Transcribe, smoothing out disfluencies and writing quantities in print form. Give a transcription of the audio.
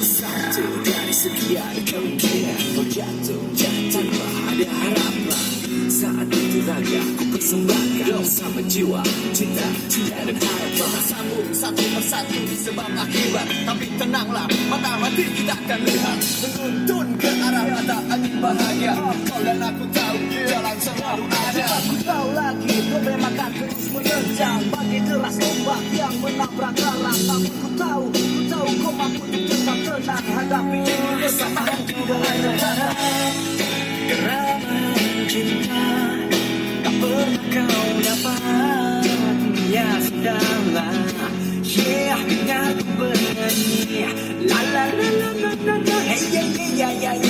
Satu dari sekian kemungkinan kau jatuh tanpa ada harapan. Saat itu raga ku persembahkan sama jiwa, cinta, dan harapan. Sambung satu persatu sebab akibat. Tapi tenanglah, mata mati kita akan lihat. Menuntun ke arah mata angin bahagia. Kau dan aku tahu jalan selalu ada. Aku tahu lagi problem akan terus menerjang bagai deras ombak yang menabrak karang. Namun ku tahu kau mampu untuk tetap tenang hadapi ini bersama juga ada. Geraman cinta tak pernah kau dapat. Ya sudahlah, yeah, dengar ku bernyanyi. La la la la la la la. Hey yeah yeah yeah yeah